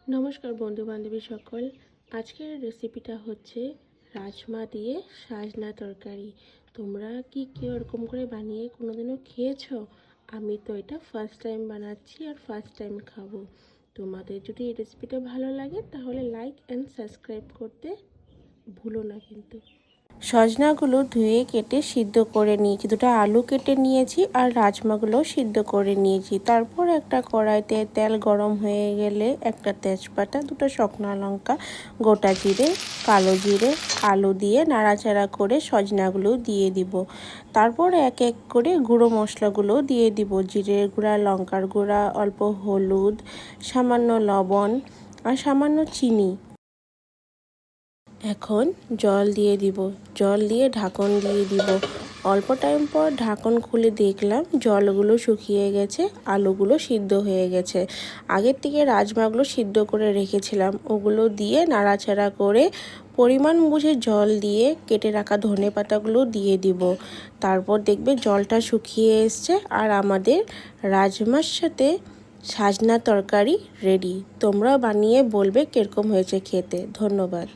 নমস্কার বন্ধু বান্ধবী সকল। আজকের রেসিপিটা হচ্ছে রাজমা দিয়ে সাজনা তরকারি। তোমরা কি এরকম করে বানিয়ে কোনোদিনও খেয়েছো? আমি তো এটা ফার্স্ট টাইম বানাচ্ছি আর ফার্স্ট টাইম খাবো। তোমাদের যদি এই রেসিপিটা ভালো লাগে তাহলে লাইক অ্যান্ড সাবস্ক্রাইব করতে ভুলো না কিন্তু। সজনাগুলো ধুয়ে কেটে সিদ্ধ করে নিয়েছি, দুটো আলু কেটে নিয়েছি আর রাজমাগুলো সিদ্ধ করে নিয়েছি। তারপর একটা কড়াইতে তেল গরম হয়ে গেলে একটা তেজপাতা, দুটো শুকনো লঙ্কা, গোটা জিরে, কালো জিরে, আলু দিয়ে নাড়াচাড়া করে সজনাগুলো দিয়ে দিব। তারপর এক এক করে গুঁড়ো মশলাগুলো দিয়ে দিব, জিরের গুঁড়া, লঙ্কার গুঁড়া, অল্প হলুদ, সামান্য লবণ আর সামান্য চিনি। এখন জল দিয়ে দিব, জল দিয়ে ঢাকন দিয়ে দিব। অল্প টাইম পর ঢাকন খুলে দেখলাম জলগুলো শুকিয়ে গেছে, আলুগুলো সিদ্ধ হয়ে গেছে। আগের থেকে রাজমাগুলো সিদ্ধ করে রেখেছিলাম, ওগুলো দিয়ে নাড়াচাড়া করে পরিমাণ বুঝে জল দিয়ে কেটে রাখা ধনে পাতাগুলো দিয়ে দিব। তারপর দেখবে জলটা শুকিয়ে এসছে আর আমাদের রাজমার সাথে সাজনা তরকারি রেডি। তোমরা বানিয়ে বলবে কীরকম হয়েছে খেতে। ধন্যবাদ।